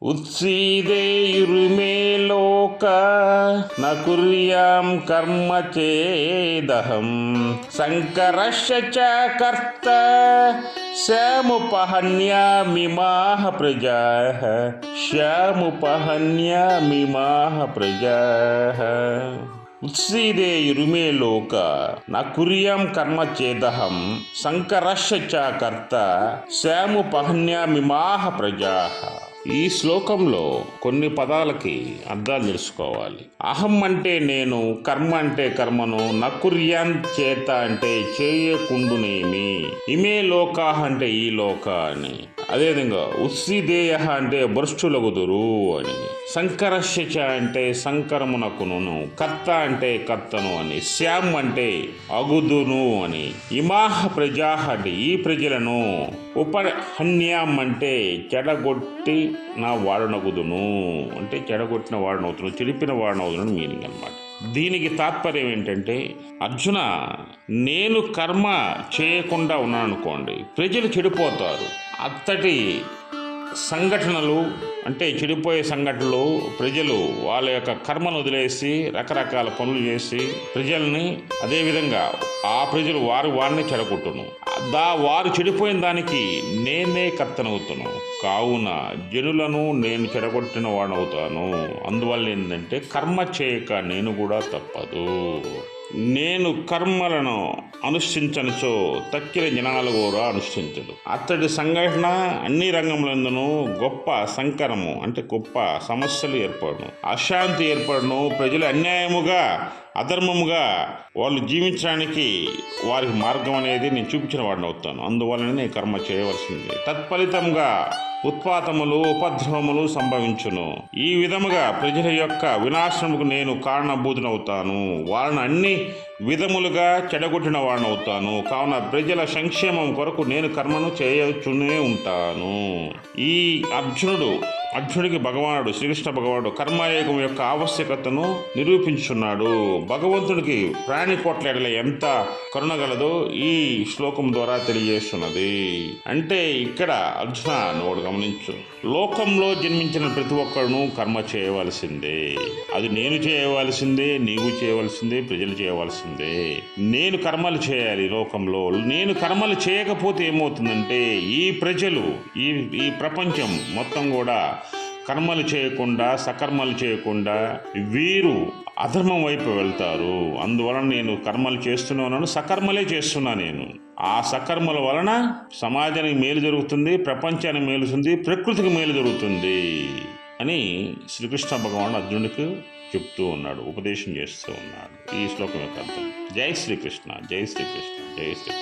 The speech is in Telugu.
उत्सीदेयुर्मे लोक न कुर्यां कर्म चेदहं शङ्करस्य च कर्ता श्यामुपहन्यामिमाः प्रजाः श्यामुपहन्यामिमाः प्रजाः उत्सीदेयुर्मे लोक न कुर्यां कर्म चेदहं शङ्करस्य च कर्ता श्यामुपहन्यामिमाः प्रजाः. ఈ శ్లోకంలో కొన్ని పదాలకి అర్థాలు తెలుసుకోవాలి. అహం అంటే నేను, కర్మ అంటే కర్మను, నకుర్యాన్ చేత అంటే చేయకుండునేమి, ఇమే లోకా అంటే ఈ లోక అని, అదేవిధంగా ఉత్సిదేయ అంటే భ్రష్టులగుదురు అని, శంకరశ్చ అంటే సంకరమునకును, కర్త అంటే కర్తను అని, శ్యామ్ అంటే అగుదును అని, ఇమాహ ప్రజా అంటే ఈ ప్రజలను, ఉపహన్యాం అంటే చెడగొట్టి నా వాడనగుదును అంటే చెడగొట్టిన వాడనవుతున్నాను, చెడిపిన వాడనవుతున్నాను మీనింగ్ అన్నమాట. దీనికి తాత్పర్యం ఏంటంటే, అర్జున నేను కర్మ చేయకుండా ఉన్నాను అనుకోండి, ప్రజలు చెడిపోతారు. అత్తటి సంఘటనలు అంటే చెడిపోయే సంఘటనలు, ప్రజలు వాళ్ళ యొక్క కర్మను వదిలేసి రకరకాల పనులు చేసి ప్రజల్ని, అదేవిధంగా ఆ ప్రజలు వారిని చెడగొట్టును. వారు చెడిపోయిన దానికి నేనే కర్తనవుతాను. కావున జనులను నేను చెడగొట్టిన వాడనవుతాను. అందువల్ల ఏంటంటే కర్మ చేయక నేను కూడా తప్పదు. నేను కర్మలను అనుష్ఠించనుచో తక్కిన జనాలు కూడా అనుష్ఠించదు. అతడి సంఘటన అన్ని రంగములందును గొప్ప సంకరము అంటే గొప్ప సమస్యలు ఏర్పడను, అశాంతి ఏర్పడను. ప్రజలు అన్యాయముగా అధర్మముగా వాళ్ళు జీవించడానికి వారికి మార్గం అనేది నేను చూపించిన వాడిని అవుతాను. అందువలన నేను కర్మ చేయవలసింది. తత్ఫలితంగా ఉత్పాతములు ఉపద్రవములు సంభవించును. ఈ విధముగా ప్రజల యొక్క వినాశనముకు నేను కారణభూతునవుతాను. వాళ్ళని అన్ని విధములుగా చెడగొట్టిన వాడినవుతాను. కావున ప్రజల సంక్షేమం కొరకు నేను కర్మను చేయచునే ఉంటాను. ఈ అర్జునుడికి భగవానుడు శ్రీకృష్ణ భగవానుడు కర్మయోగం యొక్క ఆవశ్యకతను నిరూపించున్నాడు. భగవంతుడికి ప్రాణి కోట్ల ఎడల ఎంత కరుణగలదో ఈ శ్లోకం ద్వారా తెలియజేస్తున్నది. అంటే ఇక్కడ అర్జున నువ్వు గమనించు, లోకంలో జన్మించిన ప్రతి ఒక్కరును కర్మ చేయవలసిందే. అది నేను చేయవలసిందే, నీవు చేయవలసిందే, ప్రజలు చేయవలసిందే. నేను కర్మలు చేయాలి లోకంలో. నేను కర్మలు చేయకపోతే ఏమవుతుందంటే ఈ ప్రజలు ఈ ప్రపంచం మొత్తం కూడా కర్మలు చేయకుండా సకర్మలు చేయకుండా వీరు అధర్మం వైపు వెళ్తారు. అందువలన నేను కర్మలు చేస్తున్నాను, సకర్మలే చేస్తున్నా. నేను ఆ సకర్మల వలన సమాజానికి మేలు జరుగుతుంది, ప్రపంచానికి మేలు జరుగుతుంది, ప్రకృతికి మేలు జరుగుతుంది అని శ్రీకృష్ణ భగవానుడు అర్జునుడికి చెప్తూ ఉన్నాడు, ఉపదేశం చేస్తూ ఉన్నాడు. ఈ శ్లోకం యొక్క అర్థం. జై శ్రీకృష్ణ, జై శ్రీకృష్ణ, జై శ్రీకృష్ణ.